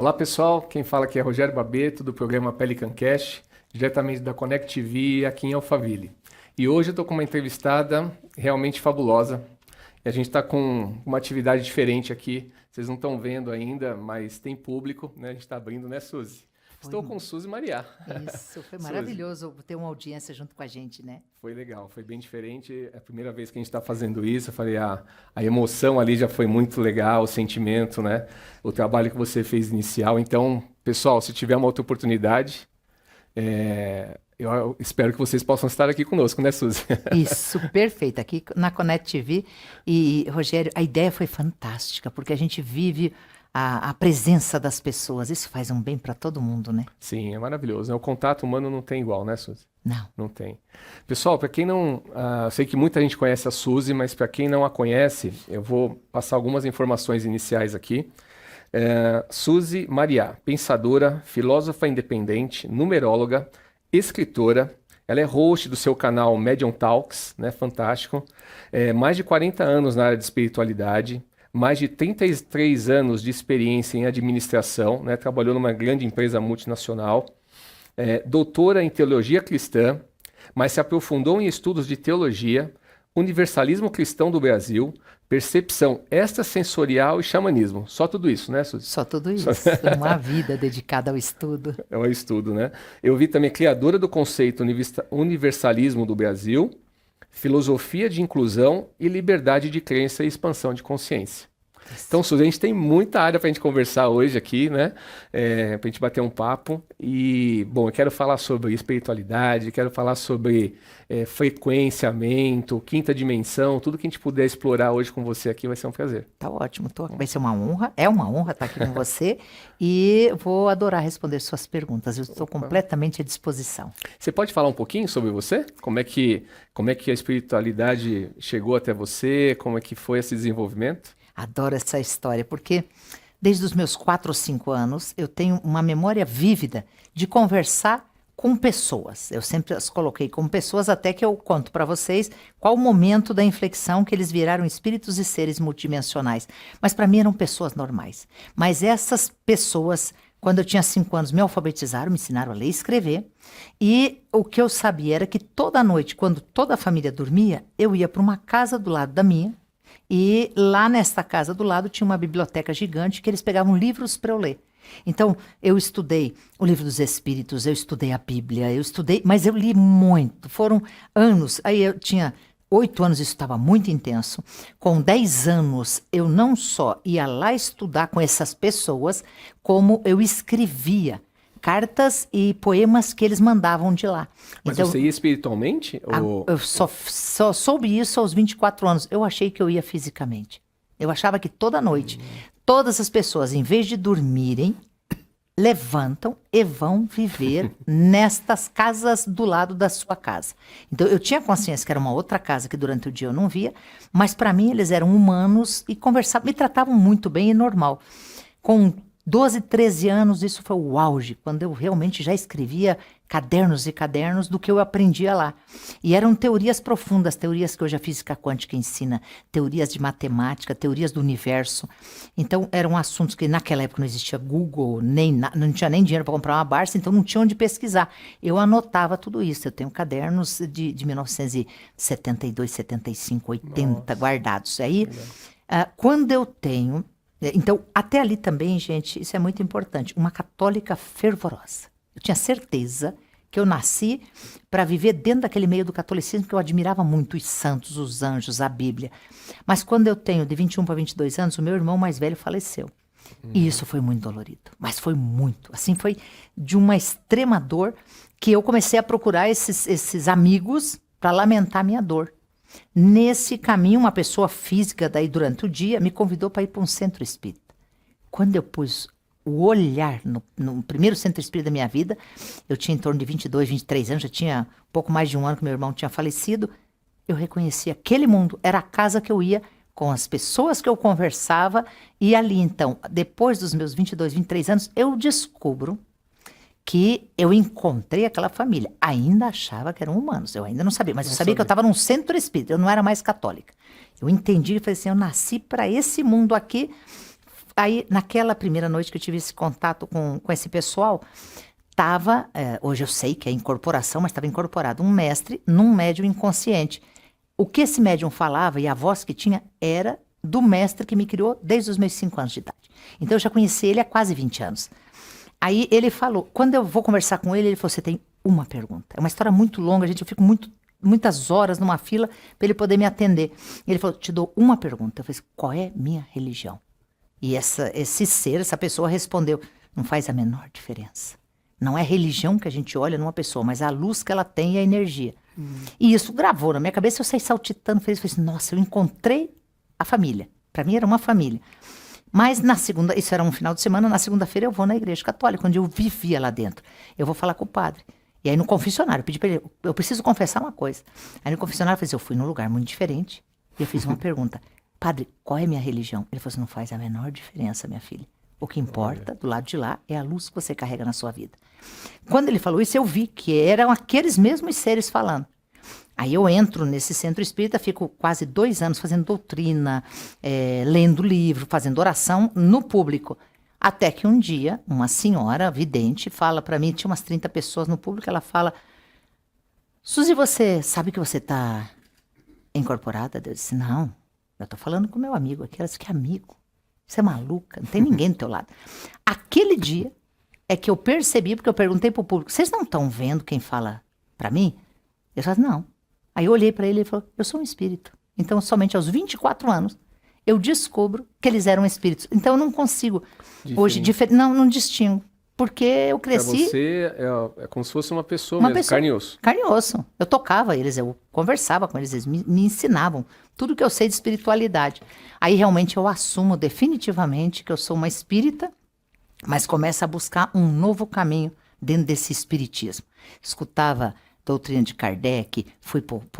Olá pessoal, quem fala aqui é Rogério Babeto do programa Pelican Cash, diretamente da Connect TV aqui em Alphaville. E hoje eu estou com uma entrevistada realmente fabulosa. E a gente está com uma atividade diferente aqui. Vocês não estão vendo ainda, mas tem público, né? A gente está abrindo, né, Suzy? Estou com Suzy Mariá. Isso, foi Suzy, maravilhoso ter uma audiência junto com a gente, né? foi legal, foi bem diferente. É a primeira vez que a gente está fazendo isso. Eu falei, a emoção ali já foi muito legal, o sentimento, né? O trabalho que você fez inicial. Então, pessoal, se tiver uma outra oportunidade, eu espero que vocês possam estar aqui conosco, né, Suzy? Isso, perfeito, aqui na Connect TV. E, Rogério, a ideia foi fantástica, porque a gente vive a presença das pessoas. Isso faz um bem para todo mundo, né? Sim, é maravilhoso, né? O contato humano não tem igual, né, Suzy? Não. Não tem. Pessoal, para quem não... eu sei que muita gente conhece a Suzy, mas para quem não a conhece, eu vou passar algumas informações iniciais aqui. Suzy Mariá, pensadora, filósofa independente, numeróloga, escritora. Ela é host do seu canal Medium Talks, né? Fantástico. Mais de 40 anos na área de espiritualidade, mais de 33 anos de experiência em administração, né? Trabalhou numa grande empresa multinacional. Doutora em teologia cristã, mas se aprofundou em estudos de teologia, universalismo cristão do Brasil, percepção extrasensorial e xamanismo. Só tudo isso, né, Suzy? Só tudo isso. Uma vida dedicada ao estudo. É um estudo, né? Eu vi também criadora do conceito universalismo do Brasil, filosofia de inclusão e liberdade de crença e expansão de consciência. Então, Suzy, a gente tem muita área para a gente conversar hoje aqui, né? Para a gente bater um papo. E, bom, eu quero falar sobre espiritualidade, quero falar sobre frequenciamento, quinta dimensão, tudo que a gente puder explorar hoje com você aqui vai ser um prazer. Tá ótimo, vai ser uma honra, é uma honra estar aqui com você e vou adorar responder suas perguntas. Eu estou completamente à disposição. Você pode falar um pouquinho sobre você? Como é que a espiritualidade chegou até você? Como é que foi esse desenvolvimento? Adoro essa história, porque desde os meus 4 ou 5 anos eu tenho uma memória vívida de conversar com pessoas. Eu sempre as coloquei como pessoas, até que eu conto para vocês qual o momento da inflexão que eles viraram espíritos e seres multidimensionais. Mas para mim eram pessoas normais. Mas essas pessoas, quando eu tinha 5 anos, me alfabetizaram, me ensinaram a ler e escrever. E o que eu sabia era que toda noite, quando toda a família dormia, eu ia para uma casa do lado da minha. E lá nesta casa do lado tinha uma biblioteca gigante que eles pegavam livros para eu ler. Então, eu estudei o Livro dos Espíritos, eu estudei a Bíblia, mas eu li muito. Foram anos. Aí eu tinha 8 anos, isso estava muito intenso. Com 10 anos, eu não só ia lá estudar com essas pessoas, como eu escrevia cartas e poemas que eles mandavam de lá. Mas então, você ia espiritualmente? eu só soube isso aos 24 anos. Eu achei que eu ia fisicamente. Eu achava que toda noite, todas as pessoas, em vez de dormirem, levantam e vão viver nestas casas do lado da sua casa. Então, eu tinha consciência que era uma outra casa que durante o dia eu não via, mas para mim eles eram humanos e conversavam, me tratavam muito bem e normal. Com 12, 13 anos, isso foi o auge, quando eu realmente já escrevia cadernos e cadernos do que eu aprendia lá. E eram teorias profundas, teorias que hoje a física quântica ensina, teorias de matemática, teorias do universo. Então, eram assuntos que naquela época não existia Google, não tinha nem dinheiro para comprar uma Barça, então não tinha onde pesquisar. Eu anotava tudo isso. Eu tenho cadernos de 1972, 75, 80 guardados. Aí, quando eu tenho... Então, até ali também, gente, isso é muito importante, uma católica fervorosa. Eu tinha certeza que eu nasci para viver dentro daquele meio do catolicismo, que eu admirava muito os santos, os anjos, a Bíblia. Mas quando eu tenho de 21 para 22 anos, o meu irmão mais velho faleceu. E isso foi muito dolorido, mas foi muito. Assim, foi de uma extrema dor que eu comecei a procurar esses amigos para lamentar minha dor. Nesse caminho, uma pessoa física daí durante o dia me convidou para ir para um centro espírita. Quando eu pus o olhar no primeiro centro espírita da minha vida, eu tinha em torno de 22, 23 anos, já tinha pouco mais de um ano que meu irmão tinha falecido, eu reconheci aquele mundo, era a casa que eu ia com as pessoas que eu conversava, e ali então, depois dos meus 22, 23 anos, eu descubro que eu encontrei aquela família. Ainda achava que eram humanos, eu ainda não sabia, mas eu sabia que eu estava num centro espírita, eu não era mais católica. Eu entendi e falei assim, eu nasci para esse mundo aqui, aí, naquela primeira noite que eu tive esse contato com esse pessoal, hoje eu sei que é incorporação, mas estava incorporado um mestre num médium inconsciente. O que esse médium falava e a voz que tinha era do mestre que me criou desde os meus 5 anos de idade. Então eu já conheci ele há quase 20 anos. Aí ele falou, quando eu vou conversar com ele, ele falou, você tem uma pergunta. É uma história muito longa, gente, eu fico muitas horas numa fila para ele poder me atender. Ele falou, te dou uma pergunta. Eu falei, qual é minha religião? E essa pessoa respondeu, não faz a menor diferença. Não é religião que a gente olha numa pessoa, mas a luz que ela tem e a energia. E isso gravou na minha cabeça, eu saí saltitando, falei assim, nossa, eu encontrei a família. Para mim era uma família. Mas na segunda, isso era um final de semana, na segunda-feira eu vou na igreja católica, onde eu vivia lá dentro. Eu vou falar com o padre. E aí no confessionário, eu pedi para ele, eu preciso confessar uma coisa. Aí no confessionário eu falei assim, eu fui num lugar muito diferente e eu fiz uma pergunta. Padre, qual é a minha religião? Ele falou assim, não faz a menor diferença, minha filha. O que importa, do lado de lá, é a luz que você carrega na sua vida. Quando ele falou isso, eu vi que eram aqueles mesmos seres falando. Aí eu entro nesse centro espírita, fico quase 2 anos fazendo doutrina, lendo livro, fazendo oração no público. Até que um dia, uma senhora vidente fala para mim, tinha umas 30 pessoas no público, ela fala, Suzy, você sabe que você está incorporada? Eu disse, não, eu estou falando com meu amigo aqui. Ela disse, que amigo? Você é maluca, não tem ninguém do teu lado. Aquele dia é que eu percebi, porque eu perguntei pro público, vocês não estão vendo quem fala para mim? Eu falei, não. Aí eu olhei para ele e ele falou, eu sou um espírito. Então, somente aos 24 anos, eu descubro que eles eram espíritos. Então, eu não consigo, hoje, não distingo. Porque eu cresci... Pra você, é como se fosse uma pessoa mesmo, carne e osso. Carne e osso. Eu tocava eles, eu conversava com eles, eles me ensinavam tudo que eu sei de espiritualidade. Aí, realmente, eu assumo definitivamente que eu sou uma espírita, mas começo a buscar um novo caminho dentro desse espiritismo. Escutava doutrina de Kardec,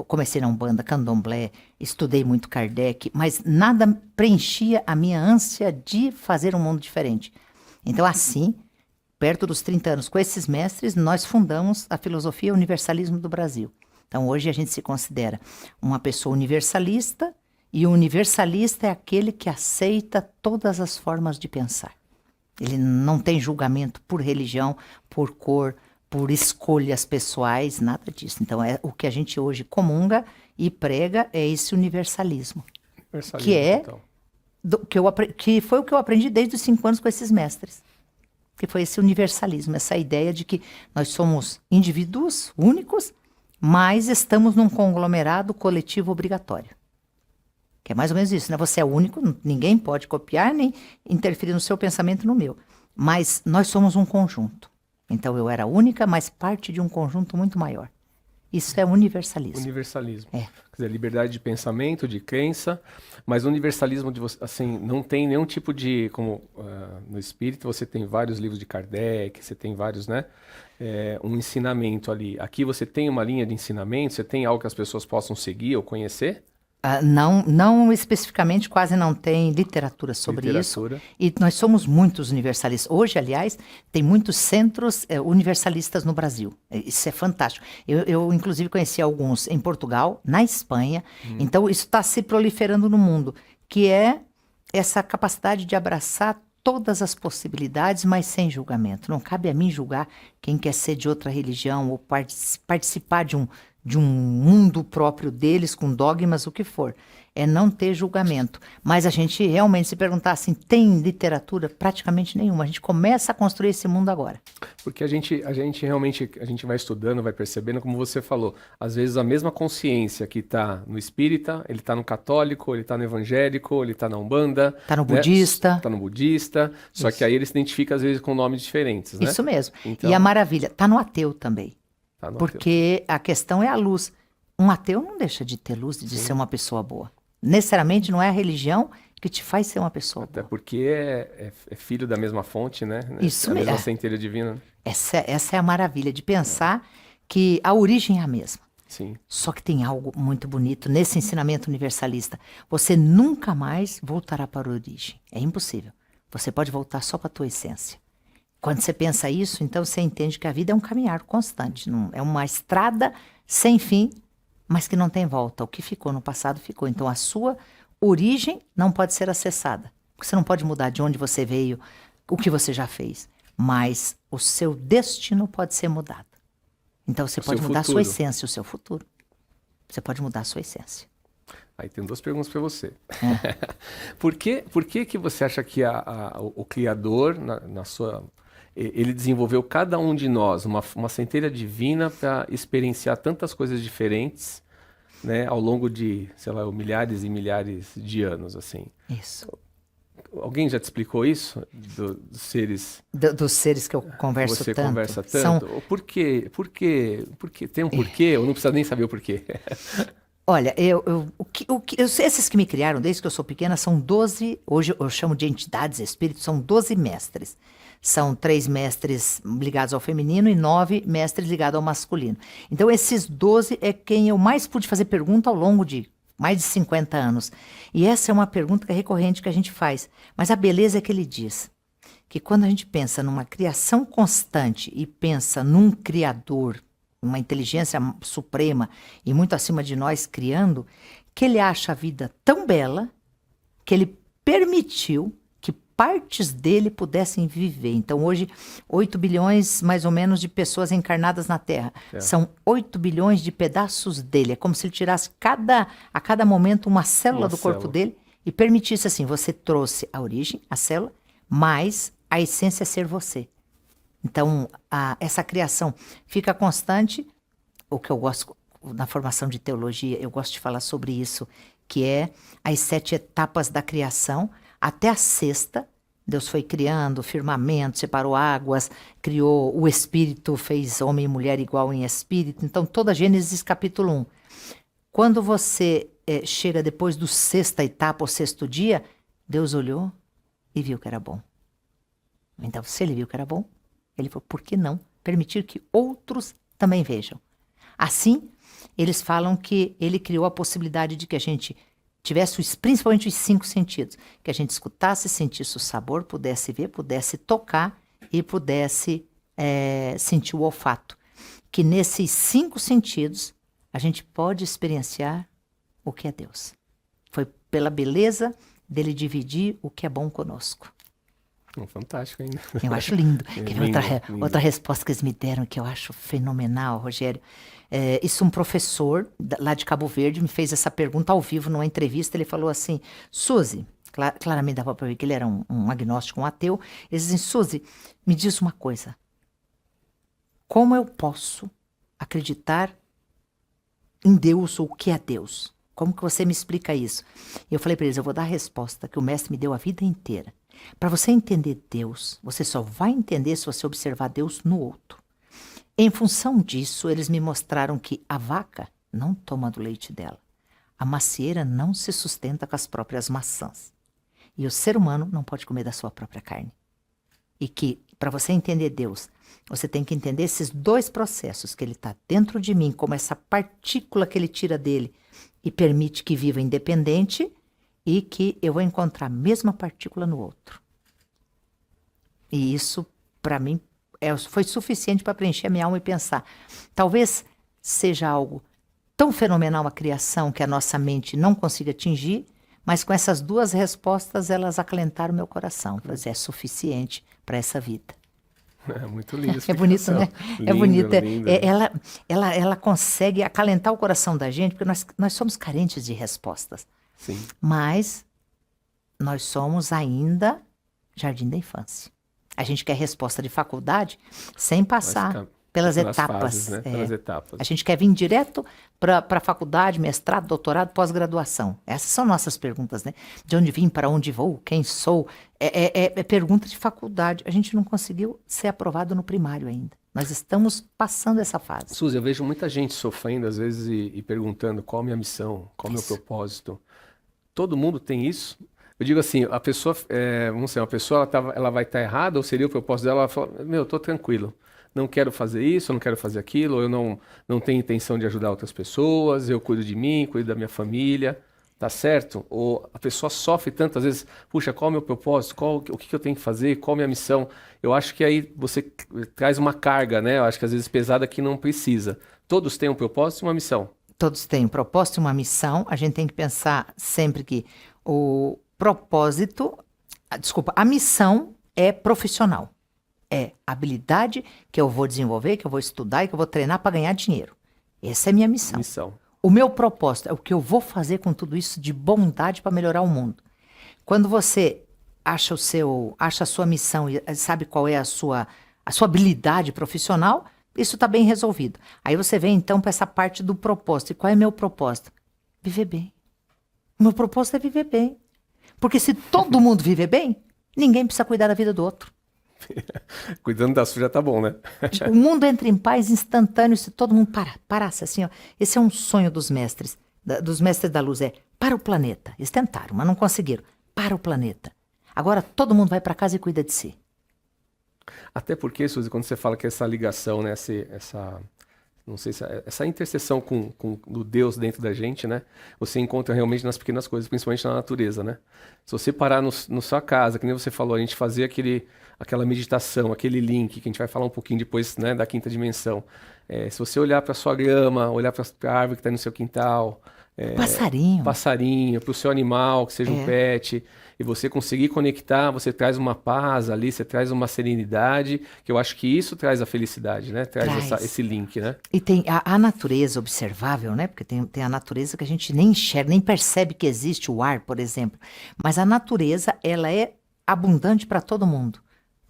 comecei na Umbanda, Candomblé, estudei muito Kardec, mas nada preenchia a minha ânsia de fazer um mundo diferente. Então, assim, perto dos 30 anos, com esses mestres, nós fundamos a filosofia universalismo do Brasil. Então, hoje a gente se considera uma pessoa universalista, e o universalista é aquele que aceita todas as formas de pensar. Ele não tem julgamento por religião, por cor, por escolhas pessoais, nada disso. Então, o que a gente hoje comunga e prega é esse universalismo. Que então. Que foi o que eu aprendi desde os 5 anos com esses mestres. Que foi esse universalismo, essa ideia de que nós somos indivíduos únicos, mas estamos num conglomerado coletivo obrigatório. Que é mais ou menos isso, né? Você é único, ninguém pode copiar nem interferir no seu pensamento e no meu. Mas nós somos um conjunto. Então eu era única, mas parte de um conjunto muito maior. Isso é universalismo. Universalismo. É. Quer dizer, liberdade de pensamento, de crença, mas o universalismo de você, assim, não tem nenhum tipo de, como no espírito você tem vários livros de Kardec, você tem vários, né? Um ensinamento ali. Aqui você tem uma linha de ensinamento, você tem algo que as pessoas possam seguir ou conhecer? Não especificamente, quase não tem literatura sobre isso. E nós somos muitos universalistas. Hoje, aliás, tem muitos centros universalistas no Brasil. Isso é fantástico. Eu inclusive, conheci alguns em Portugal, na Espanha. Então, isso está se proliferando no mundo, que é essa capacidade de abraçar todas as possibilidades, mas sem julgamento. Não cabe a mim julgar quem quer ser de outra religião ou participar de um mundo próprio deles, com dogmas, o que for. É não ter julgamento. Mas a gente realmente se perguntar assim, tem literatura? Praticamente nenhuma. A gente começa a construir esse mundo agora. Porque a gente realmente, a gente vai estudando, vai percebendo, como você falou, às vezes a mesma consciência que está no espírita, ele está no católico, ele está no evangélico, ele está na Umbanda. Está no budista. Está no budista, só que aí ele se identifica às vezes com nomes diferentes, né? Isso mesmo. Então... E a maravilha, está no ateu também. Porque a questão é a luz. Um ateu não deixa de ter luz, de ser uma pessoa boa. Necessariamente não é a religião que te faz ser uma pessoa boa. Até porque é filho da mesma fonte, né? Isso mesmo. mesmo. A mesma centelha divina. Essa é a maravilha de pensar que a origem é a mesma. Sim. Só que tem algo muito bonito nesse ensinamento universalista. Você nunca mais voltará para a origem. É impossível. Você pode voltar só para a tua essência. Quando você pensa isso, então você entende que a vida é um caminhar constante. É uma estrada sem fim, mas que não tem volta. O que ficou no passado ficou. Então a sua origem não pode ser acessada. Você não pode mudar de onde você veio, o que você já fez. Mas o seu destino pode ser mudado. Então você pode mudar a sua essência, o seu futuro. Você pode mudar a sua essência. Aí tem 2 perguntas para você. Por que você acha que o Criador, ele desenvolveu cada um de nós uma centelha divina para experienciar tantas coisas diferentes, né, ao longo de, sei lá, milhares e milhares de anos, assim? Isso. Alguém já te explicou isso? Dos seres... Dos seres que eu converso você tanto. Conversa tanto? Por quê? Tem um porquê? Eu não preciso nem saber o porquê. Olha, esses que me criaram desde que eu sou pequena são 12, hoje eu chamo de entidades, espíritos, são 12 mestres. São 3 mestres ligados ao feminino e 9 mestres ligados ao masculino. Então esses 12 é quem eu mais pude fazer pergunta ao longo de mais de 50 anos. E essa é uma pergunta que é recorrente que a gente faz. Mas a beleza é que ele diz que quando a gente pensa numa criação constante e pensa num criador, uma inteligência suprema e muito acima de nós criando, que ele acha a vida tão bela que ele permitiu que partes dele pudessem viver. Então hoje 8 bilhões mais ou menos de pessoas encarnadas na Terra. São 8 bilhões de pedaços dele. É como se ele tirasse a cada momento uma célula do corpo dele e permitisse assim, você trouxe a origem, a célula, mas a essência é ser você. Então, essa criação fica constante. O que eu gosto, na formação de teologia, eu gosto de falar sobre isso, que é as 7 etapas da criação. Até a 6ª, Deus foi criando o firmamento, separou águas, criou o espírito, fez homem e mulher igual em espírito. Então, toda Gênesis capítulo 1. Quando você chega depois do 6ª etapa, ou 6º dia, Deus olhou e viu que era bom. Então, se ele viu que era bom, ele falou, por que não permitir que outros também vejam? Assim, eles falam que ele criou a possibilidade de que a gente tivesse principalmente os 5 sentidos. Que a gente escutasse, sentisse o sabor, pudesse ver, pudesse tocar e pudesse sentir o olfato. Que nesses 5 sentidos a gente pode experienciar o que é Deus. Foi pela beleza dele dividir o que é bom conosco. Fantástico ainda. Eu acho lindo. Quer ver outra resposta que eles me deram que eu acho fenomenal, Rogério? Isso um professor lá de Cabo Verde me fez essa pergunta ao vivo numa entrevista. Ele falou assim, Suzy, claramente dava para ver que ele era um agnóstico, um ateu. Ele dizem, Suzy, me diz uma coisa. Como eu posso acreditar em Deus ou o que é Deus? Como que você me explica isso? E eu falei para eles, eu vou dar a resposta que o mestre me deu a vida inteira. Para você entender Deus, você só vai entender se você observar Deus no outro. Em função disso, eles me mostraram que a vaca não toma do leite dela. A macieira não se sustenta com as próprias maçãs. E o ser humano não pode comer da sua própria carne. E que, para você entender Deus, você tem que entender esses 2 processos, que ele está dentro de mim, como essa partícula que ele tira dele e permite que viva independente, e que eu vou encontrar a mesma partícula no outro. E isso, para mim, foi suficiente para preencher a minha alma e pensar. Talvez seja algo tão fenomenal a criação que a nossa mente não consiga atingir, mas com essas 2 respostas, elas acalentaram meu coração. Mas é suficiente para essa vida. É muito lindo. É bonito, né? Lindo, é bonito. Lindo. Ela consegue acalentar o coração da gente, porque nós somos carentes de respostas. Sim. Mas nós somos ainda jardim da infância. A gente quer resposta de faculdade sem passar pelas etapas. Fases, né? Pelas etapas. A gente quer vir direto para a faculdade, mestrado, doutorado, pós-graduação. Essas são nossas perguntas, né? De onde vim, para onde vou, quem sou. É pergunta de faculdade. A gente não conseguiu ser aprovado no primário ainda. Nós estamos passando essa fase. Suzy, eu vejo muita gente sofrendo às vezes e perguntando qual a minha missão, qual o meu propósito. Todo mundo tem isso? Eu digo assim, a pessoa, vamos dizer, uma pessoa ela vai estar errada, ou seria o propósito dela, ela fala, eu estou tranquilo, não quero fazer isso, eu não quero fazer aquilo, eu não tenho intenção de ajudar outras pessoas, eu cuido de mim, cuido da minha família, tá certo? Ou a pessoa sofre tanto, às vezes, puxa, qual é o meu propósito, o que eu tenho que fazer, qual é a minha missão? Eu acho que aí você traz uma carga, né? Eu acho que às vezes pesada que não precisa. Todos têm um propósito e uma missão. Todos têm um propósito e uma missão. A gente tem que pensar sempre que o propósito Desculpa, a missão é profissional. É a habilidade que eu vou desenvolver, que eu vou estudar e que eu vou treinar para ganhar dinheiro. Essa é a minha missão. Missão. O meu propósito é o que eu vou fazer com tudo isso de bondade para melhorar o mundo. Quando você acha a sua missão e sabe qual é a sua habilidade profissional, isso está bem resolvido. Aí você vem então para essa parte do propósito. E qual é meu propósito? Viver bem. O meu propósito é viver bem. Porque se todo mundo viver bem, ninguém precisa cuidar da vida do outro. Cuidando da sua já tá bom, né? O mundo entra em paz instantâneo se todo mundo parasse assim, ó. Esse é um sonho dos mestres da luz, para o planeta. Eles tentaram, mas não conseguiram. Para o planeta. Agora todo mundo vai para casa e cuida de si. Até porque, Suzy, quando você fala que essa ligação, né, não sei se essa interseção com o Deus dentro da gente, né, você encontra realmente nas pequenas coisas, principalmente na natureza, né? Se você parar no sua casa, que nem você falou, a gente fazer aquela meditação, aquele link, que a gente vai falar um pouquinho depois, né, da quinta dimensão. Se você olhar para sua grama, olhar para a árvore que está no seu quintal, passarinho, para o seu animal, que seja um pet, e você conseguir conectar, você traz uma paz ali, você traz uma serenidade, que eu acho que isso traz a felicidade, né? Traz esse link, né? E tem a natureza observável, né? Porque tem a natureza que a gente nem enxerga, nem percebe que existe o ar, por exemplo. Mas a natureza, ela é abundante para todo mundo.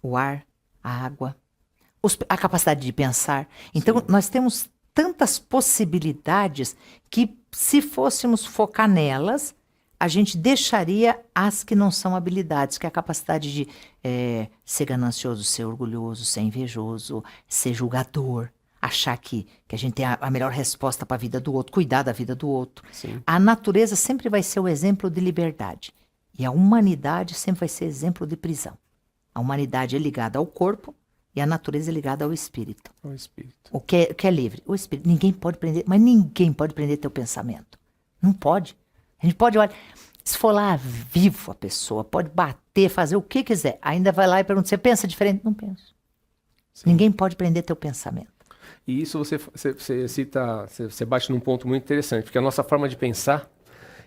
O ar, a água, a capacidade de pensar. Então, sim, nós temos tantas possibilidades que, se fôssemos focar nelas, a gente deixaria as que não são habilidades, que é a capacidade de ser ganancioso, ser orgulhoso, ser invejoso, ser julgador, achar que a gente tem a melhor resposta para a vida do outro, cuidar da vida do outro. Sim. A natureza sempre vai ser o exemplo de liberdade. E a humanidade sempre vai ser exemplo de prisão. A humanidade é ligada ao corpo e a natureza é ligada ao espírito. Ao espírito. O que é livre? O espírito. Ninguém pode prender, mas ninguém pode prender teu pensamento. Não pode. A gente pode, olha, se for lá vivo a pessoa, pode bater, fazer o que quiser. Ainda vai lá e pergunta, você pensa diferente? Não penso. Sim. Ninguém pode prender teu pensamento. E isso você cita, você bate num ponto muito interessante, porque a nossa forma de pensar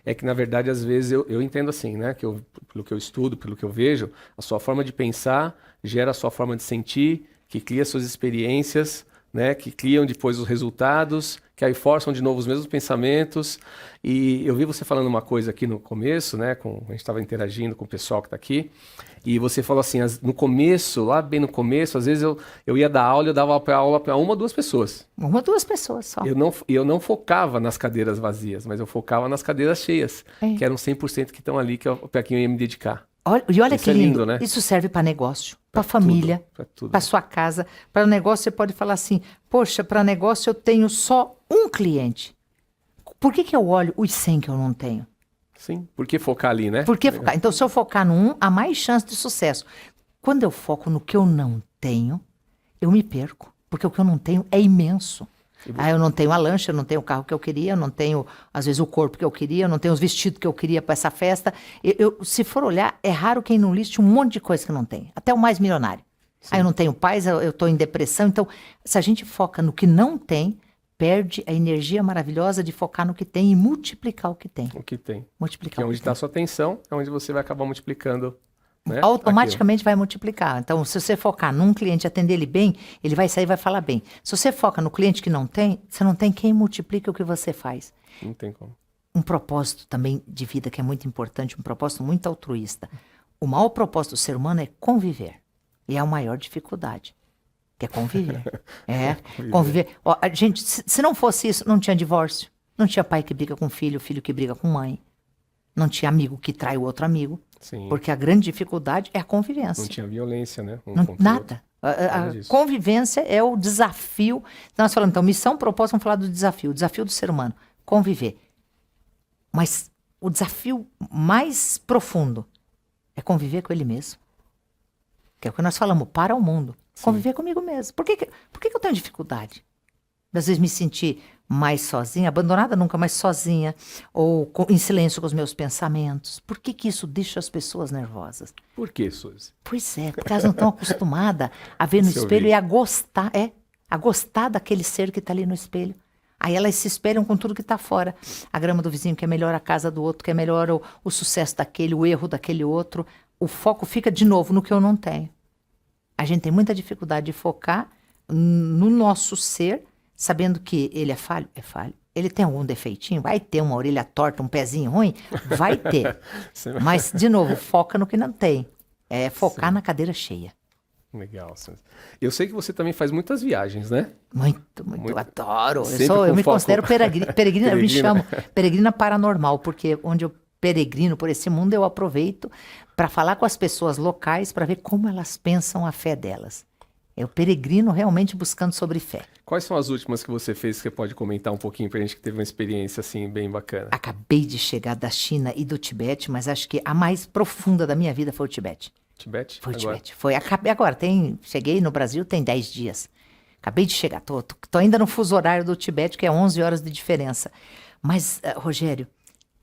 é que, na verdade, às vezes eu entendo assim, né? Pelo que eu estudo, pelo que eu vejo, a sua forma de pensar gera a sua forma de sentir, que cria suas experiências, né? Que criam depois os resultados, que aí forçam de novo os mesmos pensamentos. E eu vi você falando uma coisa aqui no começo, né? A gente estava interagindo com o pessoal que está aqui, e você falou assim, no começo, lá bem no começo, às vezes eu ia dar aula, eu dava aula para uma ou duas pessoas. Uma ou duas pessoas só. Eu não focava nas cadeiras vazias, mas eu focava nas cadeiras cheias, que eram 100% que estão ali, para quem eu ia me dedicar. Olha isso que lindo, né? Isso serve para negócio, para família, para sua casa. Para negócio você pode falar assim, poxa, para negócio eu tenho só um cliente. Por que eu olho os 100 que eu não tenho? Sim, por que focar ali, né? Por que focar? Então, se eu focar no um, há mais chance de sucesso. Quando eu foco no que eu não tenho, eu me perco. Porque o que eu não tenho é imenso. Eu não tenho a lancha, eu não tenho o carro que eu queria, eu não tenho, às vezes, o corpo que eu queria, eu não tenho os vestidos que eu queria para essa festa. Se for olhar, é raro quem não liste um monte de coisa que não tem. Até o mais milionário. Eu não tenho paz, eu estou em depressão. Então, se a gente foca no que não tem, perde a energia maravilhosa de focar no que tem e multiplicar o que tem. O que tem. Multiplicar. Que é onde está a sua atenção, é onde você vai acabar multiplicando, né? Automaticamente vai multiplicar. Então, se você focar num cliente e atender ele bem, ele vai sair e vai falar bem. Se você foca no cliente que não tem, você não tem quem multiplique o que você faz. Não tem como. Um propósito também de vida que é muito importante, um propósito muito altruísta. O maior propósito do ser humano é conviver. E é a maior dificuldade. Que é conviver. Conviver. Ó, gente, se não fosse isso, não tinha divórcio. Não tinha pai que briga com filho que briga com mãe. Não tinha amigo que trai o outro amigo. Sim. Porque a grande dificuldade é a convivência. Não tinha violência, né? Nada. A convivência é o desafio. Nós falamos, então, missão, propósito, vamos falar do desafio. O desafio do ser humano, conviver. Mas o desafio mais profundo é conviver com ele mesmo. Que é o que nós falamos, para o mundo. Sim. Conviver comigo mesmo. Por que eu tenho dificuldade? Às vezes me sentir mais sozinha, abandonada nunca, mas sozinha, ou em silêncio com os meus pensamentos. Por que isso deixa as pessoas nervosas? Por que, Suzy? Pois é, porque elas não estão acostumadas a ver no espelho e a gostar daquele ser que está ali no espelho. Aí elas se espelham com tudo que está fora. A grama do vizinho que é melhor, a casa do outro que é melhor, o sucesso daquele, o erro daquele outro. o foco fica de novo no que eu não tenho. A gente tem muita dificuldade de focar no nosso ser, sabendo que ele é falho, é falho. Ele tem algum defeitinho? Vai ter uma orelha torta, um pezinho ruim? Vai ter. Mas, de novo, foca no que não tem. É focar na cadeira cheia. Legal. Eu sei que você também faz muitas viagens, né? Muito. Eu adoro. Sempre Eu com me foco. considero peregrina, eu me chamo peregrina paranormal, porque onde eu peregrino por esse mundo, eu aproveito para falar com as pessoas locais para ver como elas pensam a fé delas. Eu peregrino realmente buscando sobre fé. Quais são as últimas que você fez que você pode comentar um pouquinho pra gente que teve uma experiência assim bem bacana? Acabei de chegar da China e do Tibete, mas acho que a mais profunda da minha vida foi o Tibete. Tibete? Foi o Agora? Tibete. Acabei agora, cheguei no Brasil tem 10 dias. Acabei de chegar, tô ainda no fuso horário do Tibete, que é 11 horas de diferença. Mas, Rogério,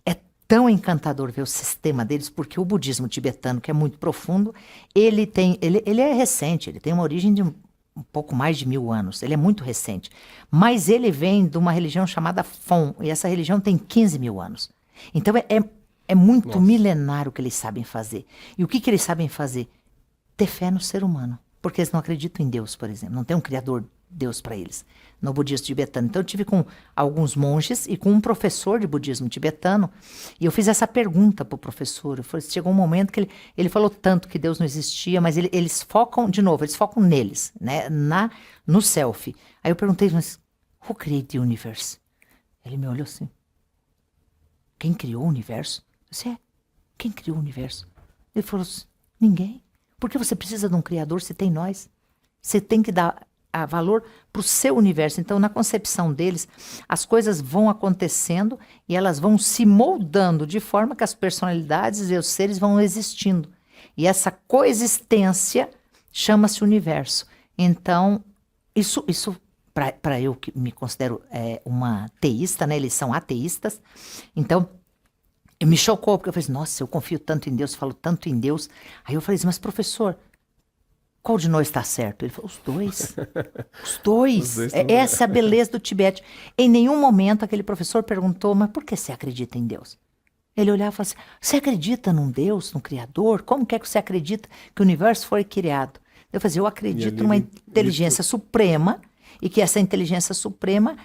é tão encantador ver o sistema deles, porque o budismo tibetano, que é muito profundo, ele é recente, ele tem uma origem de um pouco mais de 1000 anos, ele é muito recente. Mas ele vem de uma religião chamada Fon, e essa religião tem 15 mil anos. Então é muito Nossa. milenário o que eles sabem fazer. E o que eles sabem fazer? Ter fé no ser humano. Porque eles não acreditam em Deus, por exemplo. Não tem um criador Deus para eles, no budismo tibetano. Então eu tive com alguns monges e com um professor de budismo tibetano, e eu fiz essa pergunta para o professor. Eu falei, chegou um momento que ele falou tanto que Deus não existia, mas eles focam, de novo, eles focam neles, né, no self. Aí eu perguntei, mas who created the universe? Ele me olhou assim, quem criou o universo? Eu disse, quem criou o universo? Ele falou assim, ninguém. Por que você precisa de um criador se tem nós? Você tem que dar valor para o seu universo. Então, na concepção deles, as coisas vão acontecendo e elas vão se moldando de forma que as personalidades e os seres vão existindo. E essa coexistência chama-se universo. Então, isso para eu que me considero uma teísta, né? Eles são ateístas. Então, me chocou, porque eu falei, nossa, eu confio tanto em Deus, falo tanto em Deus. Aí eu falei, mas professor, qual de nós está certo? Ele falou, os dois. Os dois. Essa é a beleza do Tibete. Em nenhum momento aquele professor perguntou, mas por que você acredita em Deus? Ele olhava e falava assim, você acredita num Deus, num Criador? Como que é que você acredita que o universo foi criado? Eu falei, eu acredito numa inteligência suprema, e que essa inteligência suprema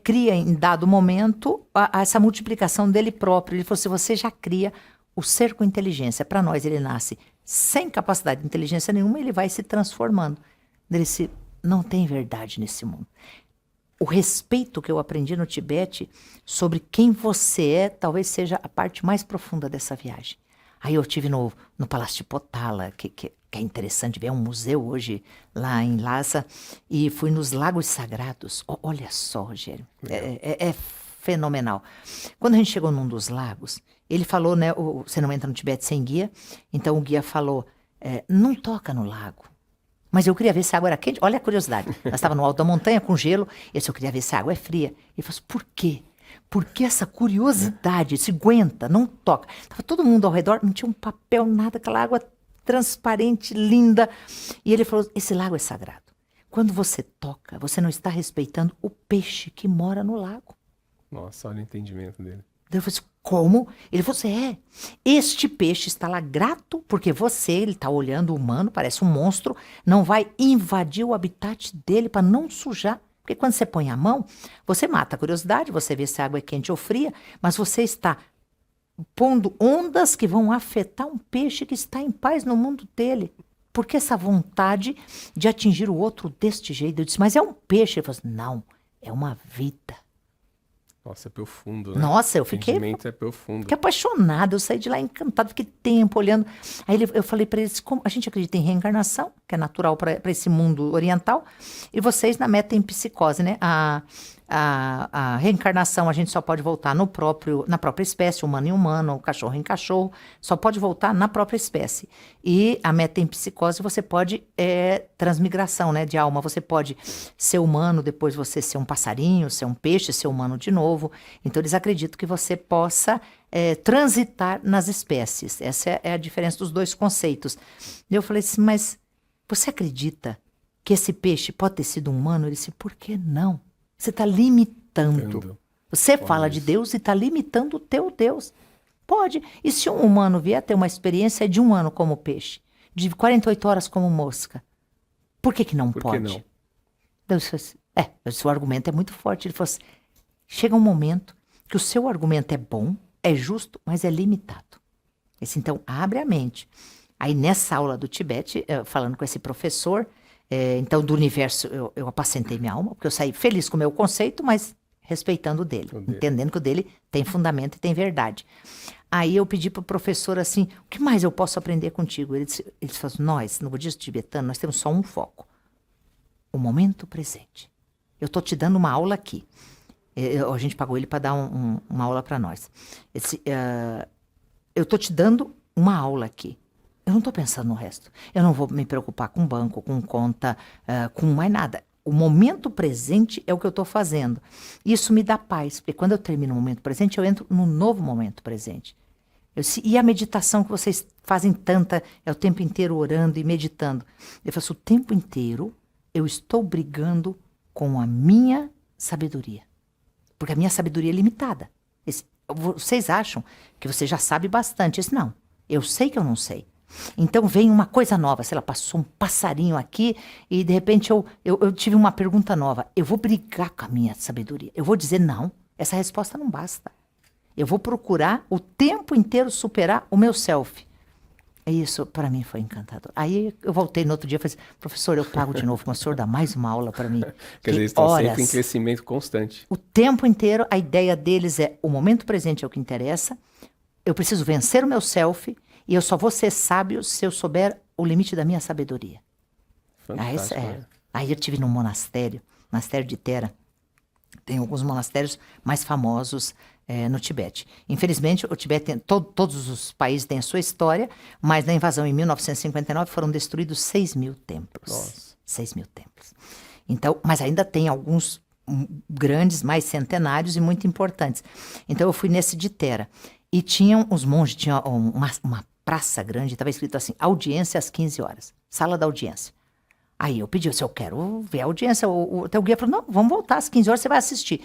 cria em dado momento essa multiplicação dele próprio. Ele falou, se você já cria o ser com inteligência, para nós ele nasce sem capacidade de inteligência nenhuma, ele vai se transformando. Ele disse, não tem verdade nesse mundo. O respeito que eu aprendi no Tibete sobre quem você é, talvez seja a parte mais profunda dessa viagem. Aí eu estive no Palácio de Potala, que é interessante ver, é um museu hoje lá em Lhasa, e fui nos Lagos Sagrados. Olha só, Rogério, é fenomenal. Quando a gente chegou num dos lagos, ele falou, né, você não entra no Tibete sem guia, então o guia falou, não toca no lago. Mas eu queria ver se a água era quente. Olha a curiosidade. Nós estávamos no alto da montanha com gelo, e eu queria ver se a água é fria. Ele falou assim, por quê? Porque essa curiosidade, se aguenta, não toca. Estava todo mundo ao redor, não tinha um papel, nada, aquela água transparente, linda. E ele falou, esse lago é sagrado. Quando você toca, você não está respeitando o peixe que mora no lago. Nossa, olha o entendimento dele. Eu falei assim, como? Ele falou assim, este peixe está lá grato porque ele está olhando o humano, parece um monstro, não vai invadir o habitat dele para não sujar. Porque quando você põe a mão, você mata a curiosidade, você vê se a água é quente ou fria, mas você está pondo ondas que vão afetar um peixe que está em paz no mundo dele. Porque essa vontade de atingir o outro deste jeito? Eu disse, mas é um peixe? Ele falou assim, não, é uma vida. Nossa, é profundo, né? Nossa, eu fiquei... O entendimento é profundo. Fiquei apaixonada, eu saí de lá encantada, fiquei tempo olhando. Aí eu falei para eles, como a gente acredita em reencarnação, que é natural para esse mundo oriental, e vocês na metempsicose, né? A reencarnação a gente só pode voltar na própria espécie, humano em humano, cachorro em cachorro, só pode voltar na própria espécie. E a metempsicose você pode, transmigração, né, de alma, você pode ser humano, depois você ser um passarinho, ser um peixe, ser humano de novo. Então eles acreditam que você possa transitar nas espécies. Essa é a diferença dos dois conceitos. E eu falei assim, mas você acredita que esse peixe pode ter sido humano? Ele disse, por que não? Você está limitando. Você fala de Deus e está limitando o teu Deus. Pode. E se um humano vier ter uma experiência de 1 ano como peixe, de 48 horas como mosca, por que não Por que pode? não? Deus falou assim, o seu argumento é muito forte. Ele falou assim, chega um momento que o seu argumento é bom, é justo, mas é limitado. Então, abre a mente. Aí, nessa aula do Tibete, falando com esse professor, então, do universo, eu apacentei minha alma, porque eu saí feliz com o meu conceito, mas respeitando o dele, entendendo que o dele tem fundamento e tem verdade. Aí eu pedi para o professor assim, o que mais eu posso aprender contigo? Ele falou assim, nós, no budismo tibetano, nós temos só um foco, o momento presente. Eu estou te dando uma aula aqui. A gente pagou ele para dar uma aula para nós. Eu estou te dando uma aula aqui. Eu não estou pensando no resto. Eu não vou me preocupar com banco, com conta, com mais nada. O momento presente é o que eu estou fazendo. Isso me dá paz, porque quando eu termino o momento presente, eu entro no novo momento presente. E a meditação que vocês fazem tanta, é o tempo inteiro orando e meditando. Eu faço o tempo inteiro, eu estou brigando com a minha sabedoria. Porque a minha sabedoria é limitada. Vocês acham que você já sabe bastante. Não, eu sei que eu não sei. Então vem uma coisa nova, sei lá, passou um passarinho aqui e de repente eu tive uma pergunta nova. Eu vou brigar com a minha sabedoria. Eu vou dizer não, essa resposta não basta. Eu vou procurar o tempo inteiro superar o meu self. E isso para mim foi encantador. Aí eu voltei no outro dia e falei, professor, eu pago de novo, mas o senhor dá mais uma aula para mim. Quer dizer, eles estão sempre em crescimento constante. O tempo inteiro, a ideia deles é o momento presente é o que interessa. Eu preciso vencer o meu self. E eu só vou ser sábio se eu souber o limite da minha sabedoria. Fantástico. Aí eu estive num monastério de Thera. Tem alguns monastérios mais famosos no Tibete. Infelizmente, o Tibete todos os países têm a sua história, mas na invasão em 1959 foram destruídos 6.000 templos. Nossa. 6.000 templos. Então, mas ainda tem alguns grandes, mais centenários e muito importantes. Então eu fui nesse de Thera. E tinham os monges, tinha uma praça grande, estava escrito assim, audiência às 15 horas, sala da audiência. Aí eu pedi, eu quero ver a audiência, o teu guia falou, não, vamos voltar às 15 horas, você vai assistir.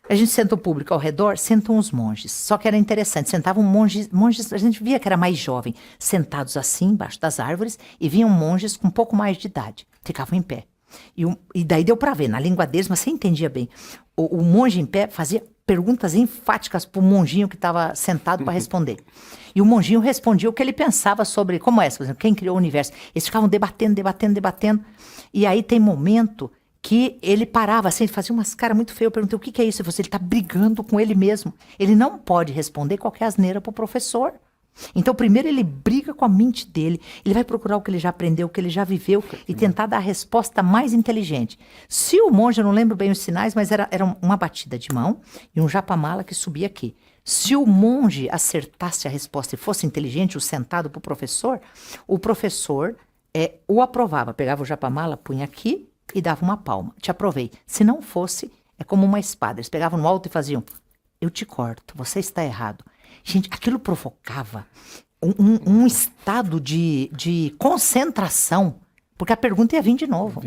A gente sentou o público ao redor, sentam os monges, só que era interessante, sentavam monges, a gente via que era mais jovem, sentados assim, embaixo das árvores, e vinham monges com um pouco mais de idade, ficavam em pé. E daí deu para ver, na língua deles, mas você entendia bem. O monge em pé fazia perguntas enfáticas para o monjinho que estava sentado para responder. E o monjinho respondia o que ele pensava sobre, como essa, por exemplo, quem criou o universo. Eles ficavam debatendo. E aí tem momento que ele parava assim, ele fazia umas caras muito feias. Eu perguntei, o que é isso? Ele está brigando com ele mesmo. Ele não pode responder qualquer asneira para o professor. Então, primeiro ele briga com a mente dele, ele vai procurar o que ele já aprendeu, o que ele já viveu e tentar dar a resposta mais inteligente. Se o monge, eu não lembro bem os sinais, mas era uma batida de mão e um japamala que subia aqui. Se o monge acertasse a resposta e fosse inteligente, o sentado para o professor o aprovava, pegava o japamala, punha aqui e dava uma palma. Te aprovei. Se não fosse, é como uma espada. Eles pegavam no alto e faziam, eu te corto, você está errado. Gente, aquilo provocava um estado de concentração, porque a pergunta ia vir de novo.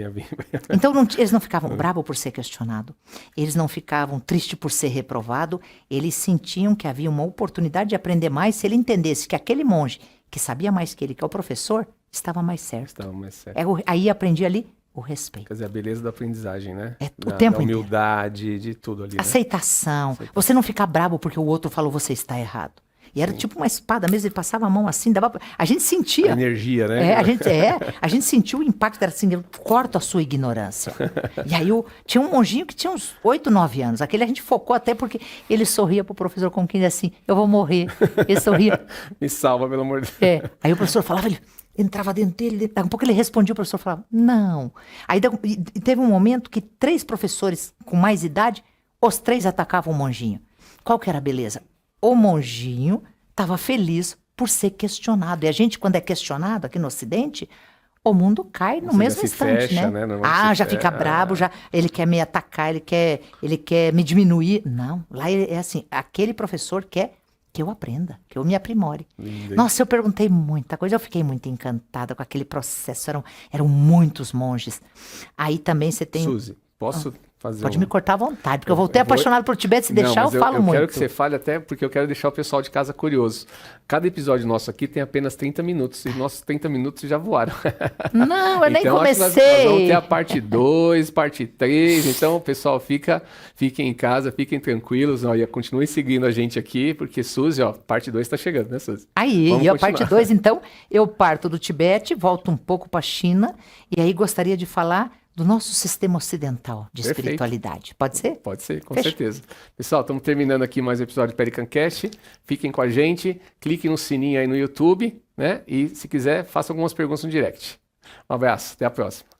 Então eles não ficavam bravos por ser questionado, eles não ficavam tristes por ser reprovado, eles sentiam que havia uma oportunidade de aprender mais se ele entendesse que aquele monge, que sabia mais que ele, que é o professor, estava mais certo. Aí aprendi ali o respeito. Quer dizer, a beleza da aprendizagem, né? O tempo da humildade, de tudo ali. Aceitação. Né? Você não ficar bravo porque o outro falou você está errado. E era tipo uma espada mesmo, ele passava a mão assim, a gente sentia. A energia, né? A gente sentiu o impacto, era assim, eu corto a sua ignorância. E aí tinha um monjinho que tinha uns 8, 9 anos. Aquele a gente focou até porque ele sorria pro professor como quem diz assim, eu vou morrer. Ele sorria. Me salva, pelo amor de Deus. Aí o professor falava, ele entrava dentro dele, daqui a pouco ele respondia, o professor falava, não. Aí teve um momento que 3 professores com mais idade, os 3 atacavam o monjinho. Qual que era a beleza? O monjinho estava feliz por ser questionado. E a gente, quando é questionado aqui no Ocidente, o mundo cai no mesmo instante, fecha, né? Já fica brabo, já ele quer me atacar, ele quer me diminuir. Não, lá é assim, aquele professor quer que eu aprenda, que eu me aprimore. Lindo. Nossa, eu perguntei muita coisa, eu fiquei muito encantada com aquele processo, eram muitos monges. Aí também você tem... Suzy, posso fazer Pode me cortar à vontade, porque eu voltei eu vou- apaixonado por Tibete. Se Não, deixar, mas eu falo eu muito. quero que você fale até porque eu quero deixar o pessoal de casa curioso. Cada episódio nosso aqui tem apenas 30 minutos e nossos 30 minutos já voaram. Não, eu nem Então, acho que nós comecei. vamos ter a parte 2, parte 3. Então, pessoal, fiquem em casa, fiquem tranquilos. Ó, e continuem seguindo a gente aqui, porque Suzy, ó, parte 2 tá chegando, né, Suzy? Aí, Vamos e a continuar. parte 2, então, eu parto do Tibete, volto um pouco para a China, e aí gostaria de falar do nosso sistema ocidental de Perfeito. espiritualidade. Pode ser? Pode ser, com Fechou. certeza. Pessoal, estamos terminando aqui mais um episódio do Pericancast. Fiquem com a gente, cliquem no sininho aí no YouTube, né? E se quiser, faça algumas perguntas no direct. Um abraço, até a próxima.